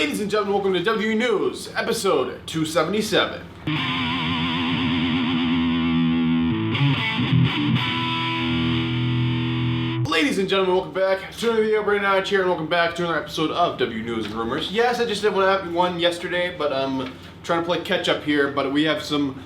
Ladies and gentlemen, welcome to WWE News, episode 277. Ladies and gentlemen, welcome back to another video. Brandon Hodge here, and welcome back to another episode of WWE News and Rumors. Yes, I just did one yesterday, but I'm trying to play catch up here. But we have some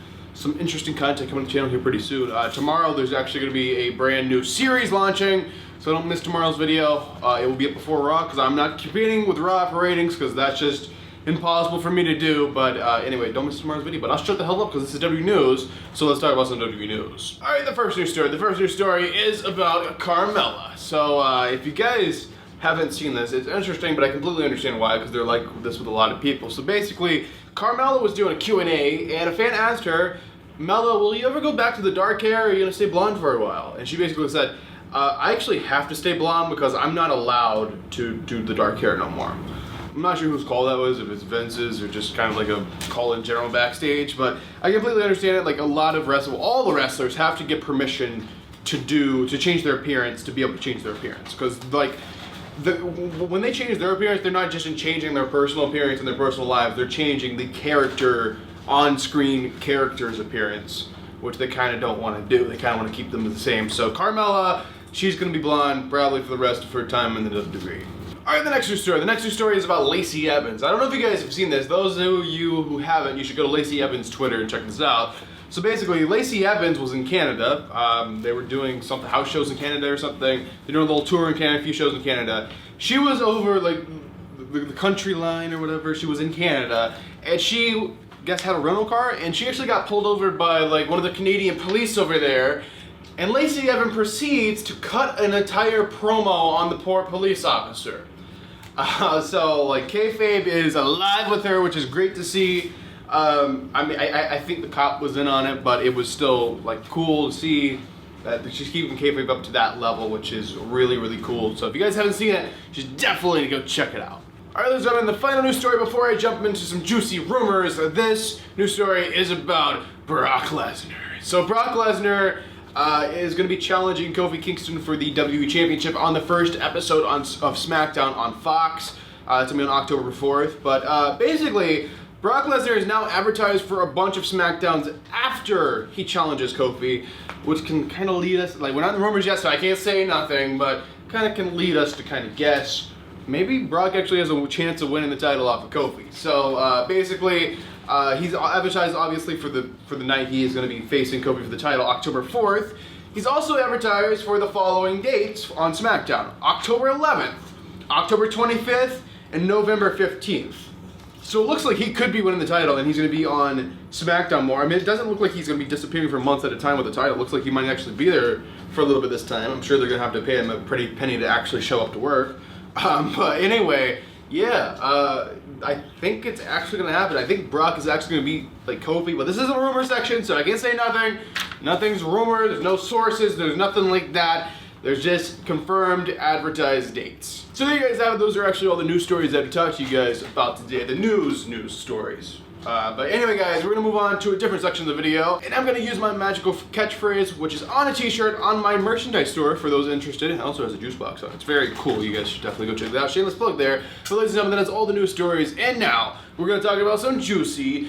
interesting content coming to the channel here pretty soon. Tomorrow, there's actually going to be a brand new series launching, so don't miss tomorrow's video. It will be up before Raw because I'm not competing with Raw for ratings because that's just impossible for me to do. But anyway, don't miss tomorrow's video. But I'll shut the hell up because this is WWE News, so let's talk about some WWE News. All right, the first news story. The first news story is about Carmella. So if you guys haven't seen this, it's interesting, but I completely understand why, because they're like this with a lot of people. So basically, Carmella was doing a Q&A, and a fan asked her, Mella, will you ever go back to the dark hair, or are you going to stay blonde for a while? And she basically said, I actually have to stay blonde because I'm not allowed to do the dark hair no more. I'm not sure whose call that was, if it's Vince's or just kind of like a call in general backstage, but I completely understand it. Like, a lot of wrestlers, all the wrestlers have to get permission to change their appearance, to be able to change their appearance. Because like, when they change their appearance, they're not just in changing their personal appearance and their personal lives, they're changing the character, on-screen character's appearance, which they kind of don't want to do. They kind of want to keep them the same. So Carmella, she's going to be blonde probably for the rest of her time in the WWE. Alright, the next news story. The next news story is about Lacey Evans. I don't know if you guys have seen this. Those of you who haven't, you should go to Lacey Evans' Twitter and check this out. So basically, Lacey Evans was in Canada. They were doing something, house shows in Canada or something. They're doing a little tour in Canada, a few shows in Canada. She was over like the country line or whatever. She was in Canada, and she, guess, had a rental car, and she actually got pulled over by like one of the Canadian police over there. And Lacey Evans proceeds to cut an entire promo on the poor police officer. So like kayfabe is alive with her, which is great to see. I mean, I think the cop was in on it, but it was still like cool to see that she's keeping kayfabe up to that level, which is really, really cool. So if you guys haven't seen it, you should definitely go check it out. All right, ladies and gentlemen, the final news story before I jump into some juicy rumors. This news story is about Brock Lesnar. So Brock Lesnar is going to be challenging Kofi Kingston for the WWE Championship on the first episode of SmackDown on Fox. It's going to be on October 4th. But basically, Brock Lesnar is now advertised for a bunch of SmackDowns after he challenges Kofi, which can kind of lead us, like, we're not in the rumors yet, so I can't say nothing, but kind of can lead us to kind of guess. Maybe Brock actually has a chance of winning the title off of Kofi. So basically, he's advertised obviously for the night he is going to be facing Kofi for the title, October 4th. He's also advertised for the following dates on SmackDown: October 11th, October 25th, and November 15th. So it looks like he could be winning the title, and he's going to be on SmackDown more. I mean, it doesn't look like he's going to be disappearing for months at a time with the title. It looks like he might actually be there for a little bit this time. I'm sure they're going to have to pay him a pretty penny to actually show up to work. But anyway, yeah, I think it's actually going to happen. I think Brock is actually going to be like Kofi, but this is a rumor section, so I can't say nothing. Nothing's rumor, there's no sources, there's nothing like that. There's just confirmed advertised dates. So there you guys have it. Those are actually all the news stories that I've talked to you guys about today. The news stories. But anyway, guys, we're going to move on to a different section of the video. And I'm going to use my magical catchphrase, which is on a t-shirt on my merchandise store for those interested. It also has a juice box on it. It's very cool. You guys should definitely go check it out. Shameless plug there. But ladies and gentlemen, that's all the news stories. And now, we're going to talk about some juicy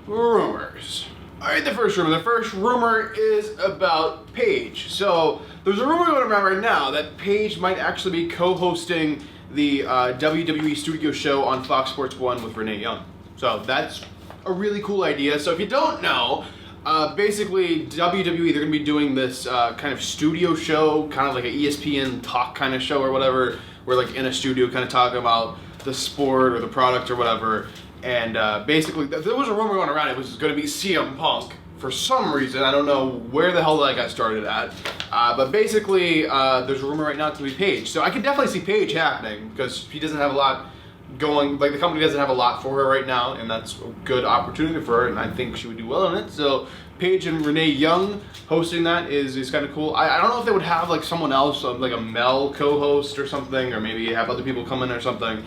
rumors. Alright, the first rumor. The first rumor is about Paige. So, there's a rumor going around right now that Paige might actually be co-hosting the WWE studio show on Fox Sports 1 with Renee Young. So that's a really cool idea. So if you don't know, basically WWE, they're going to be doing this kind of studio show, kind of like an ESPN talk kind of show or whatever. We're like in a studio kind of talking about the sport or the product or whatever. And basically, there was a rumor going around it was going to be CM Punk. For some reason, I don't know where the hell that got started at, but basically, there's a rumor right now to be Paige. So I could definitely see Paige happening because she doesn't have a lot going, like the company doesn't have a lot for her right now, and that's a good opportunity for her, and I think she would do well on it. So Paige and Renee Young hosting that is kind of cool. I don't know if they would have like someone else, like a Mel co-host or something, or maybe have other people come in or something.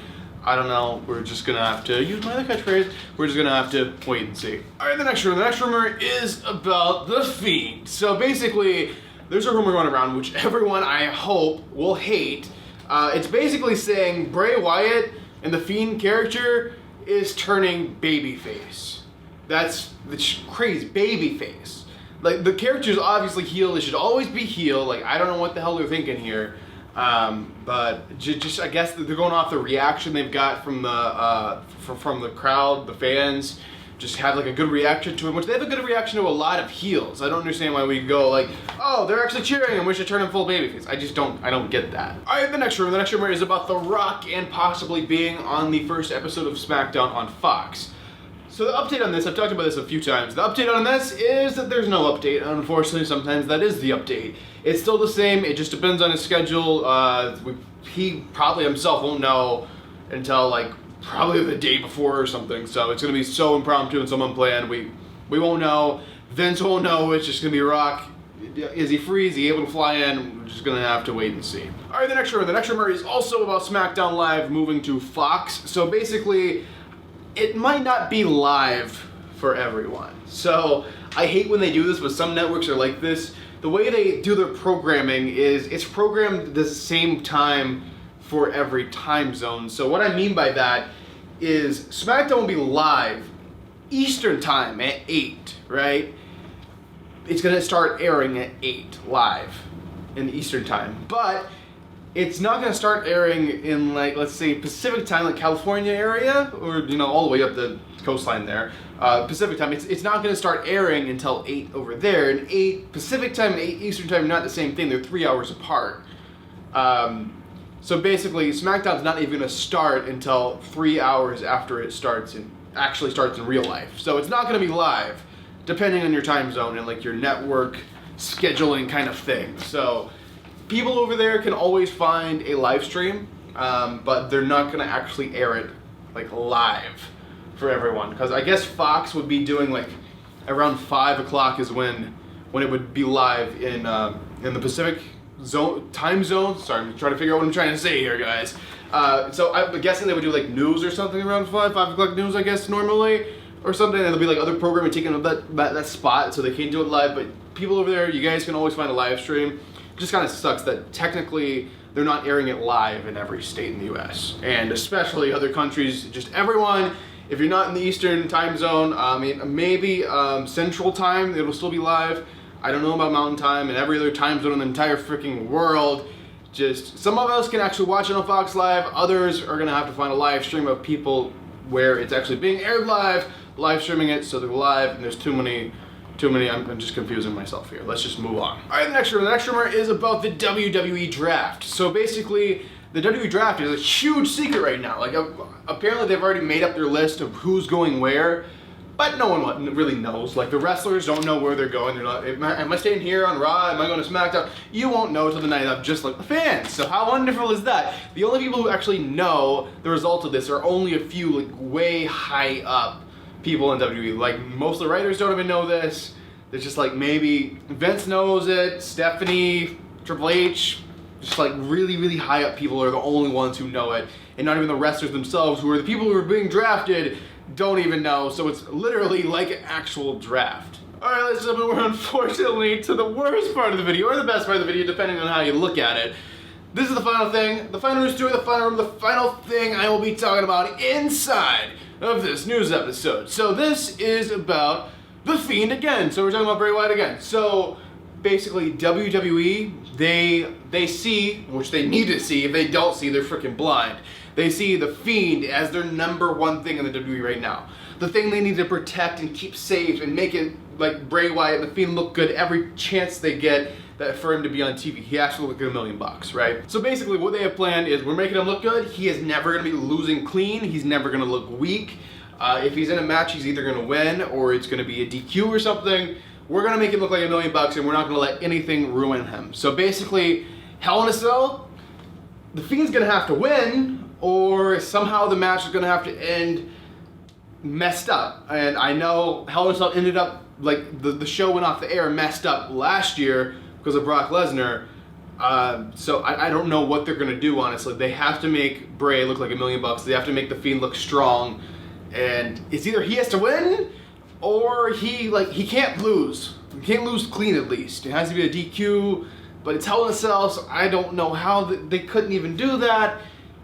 I don't know. We're just going to have to use my other catchphrase. We're just going to have to wait and see. All right, the next rumor. The next rumor is about the Fiend. So basically, there's a rumor going around which everyone, I hope, will hate. It's basically saying Bray Wyatt and the Fiend character is turning babyface. That's crazy, babyface. Like, the character's obviously heel. It should always be heel. Like, I don't know what the hell they're thinking here. But just I guess they're going off the reaction they've got from the crowd, the fans. Just have like a good reaction to him, which they have a good reaction to a lot of heels. I don't understand why we go like, oh, they're actually cheering and we should turn him full babyface. I don't get that. All right, the next rumor is about The Rock and possibly being on the first episode of SmackDown on Fox. So the update on this, I've talked about this a few times. The update on this is that there's no update. Unfortunately, sometimes that is the update. It's still the same. It just depends on his schedule. He probably himself won't know until like probably the day before or something. So it's gonna be so impromptu and so unplanned. We won't know. Vince won't know. It's just gonna be Rock. Is he free? Is he able to fly in? We're just gonna have to wait and see. All right, the next rumor is also about SmackDown Live moving to Fox. So basically, it might not be live for everyone. So I hate when they do this, but some networks are like this. The way they do their programming is it's programmed the same time for every time zone. So what I mean by that is SmackDown will be live Eastern time at 8, right? It's gonna start airing at 8 live in Eastern time. But it's not gonna start airing in like, let's say Pacific time, like California area, or all the way up the coastline there. Pacific time, it's not gonna start airing until 8 over there. And 8 Pacific time and 8 Eastern time are not the same thing, they're 3 hours apart. So basically, SmackDown's not even gonna start until 3 hours after it actually starts in real life. So it's not gonna be live, depending on your time zone and like your network scheduling kind of thing. So people over there can always find a live stream, but they're not gonna actually air it like live for everyone. Because I guess Fox would be doing like around 5 o'clock is when it would be live in the Pacific time zone. Sorry, I'm trying to figure out what I'm trying to say here, guys. So I'm guessing they would do like news or something around 5 o'clock news, I guess, normally, or something, and there'll be like other programming taking up that spot, so they can't do it live. But people over there, you guys can always find a live stream. It just kind of sucks that technically they're not airing it live in every state in the US, and especially other countries. Just everyone, if you're not in the Eastern time zone, maybe Central time, it'll still be live. I don't know about Mountain Time and every other time zone in the entire freaking world. Just some of us can actually watch it on Fox Live. Others are gonna have to find a live stream of people where it's actually being aired live streaming it, so they're live. And there's too many. I'm just confusing myself here. Let's just move on. All right, the next rumor is about the WWE Draft. So basically, the WWE Draft is a huge secret right now. Like apparently they've already made up their list of who's going where. But no one really knows. Like, the wrestlers don't know where they're going. They're not, am I staying here on Raw? Am I going to SmackDown? You won't know till the night of, just like the fans. So how wonderful is that? The only people who actually know the results of this are only a few, like, way high up people in WWE. Like, most of the writers don't even know this. It's just like maybe Vince knows it, Stephanie, Triple H, just like really, really high up people are the only ones who know it. And not even the wrestlers themselves, who are the people who are being drafted, don't even know, so it's literally like an actual draft. Alright, ladies and gentlemen, we're unfortunately to the worst part of the video, or the best part of the video, depending on how you look at it. This is the final thing, the final news story, the final thing I will be talking about inside of this news episode. So this is about The Fiend again. So we're talking about Bray Wyatt again. So basically, WWE, they see, which they need to see, if they don't see, they're freaking blind. They see The Fiend as their #1 thing in the WWE right now. The thing they need to protect and keep safe and make it like Bray Wyatt and The Fiend look good every chance they get that for him to be on TV. He has to look at $1 million, right? So basically what they have planned is we're making him look good. He is never going to be losing clean. He's never going to look weak. If he's in a match, he's either going to win or it's going to be a DQ or something. We're going to make him look like $1 million and we're not going to let anything ruin him. So basically, Hell in a Cell, The Fiend's going to have to win, or somehow the match is going to have to end messed up. And I know Hell in a Cell ended up, like, the show went off the air messed up last year because of Brock Lesnar. So I don't know what they're going to do, honestly. They have to make Bray look like $1 million. They have to make The Fiend look strong. And it's either he has to win, or he can't lose. He can't lose clean, at least. It has to be a DQ. but it's Hell in a Cell, so I don't know how they couldn't even do that.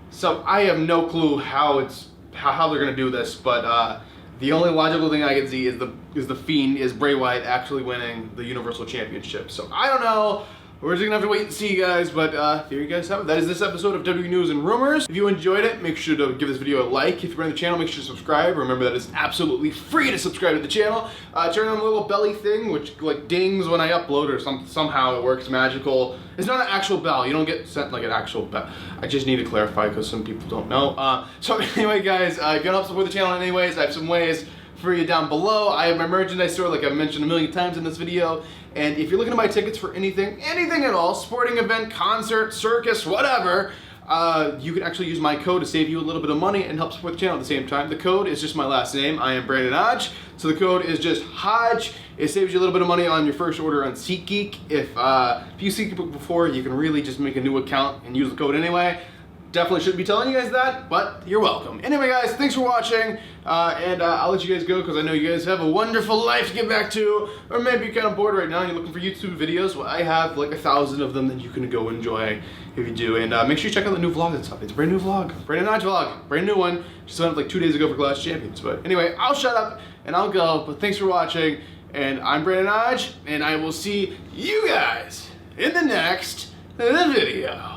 So I have no clue how they're gonna do this, but the only logical thing I can see is the Fiend, is Bray Wyatt actually winning the Universal Championship. So I don't know. We're just gonna have to wait and see, guys, but there you guys have it. That is this episode of WWE News and Rumors. If you enjoyed it, make sure to give this video a like. If you're on the channel, make sure to subscribe. Remember that it's absolutely free to subscribe to the channel. Turn on the little belly thing, which like dings when I upload, or somehow it works magical. It's not an actual bell. You don't get sent like an actual bell. I just need to clarify because some people don't know. So anyway, guys, if you want to help support the channel in any ways, I have some ways for you down below. I have my merchandise store, like I've mentioned a million times in this video, and if you're looking to buy tickets for anything at all, sporting event, concert, circus, whatever, you can actually use my code to save you a little bit of money and help support the channel at the same time. The code is just my last name. I am Brandon Hodge, so the code is just Hodge. It saves you a little bit of money on your first order on SeatGeek. If you SeatGeek before, you can really just make a new account and use the code anyway. Definitely shouldn't be telling you guys that, but you're welcome. Anyway, guys, thanks for watching, and I'll let you guys go because I know you guys have a wonderful life to get back to, or maybe you're kind of bored right now and you're looking for YouTube videos. Well, I have like 1,000 of them that you can go enjoy if you do, and make sure you check out the new vlog that's up. It's a brand new vlog, Brandon Hodge vlog, brand new one. Just went up like 2 days ago for Clash Champions. But anyway, I'll shut up and I'll go, but thanks for watching, and I'm Brandon Hodge, and I will see you guys in the next video.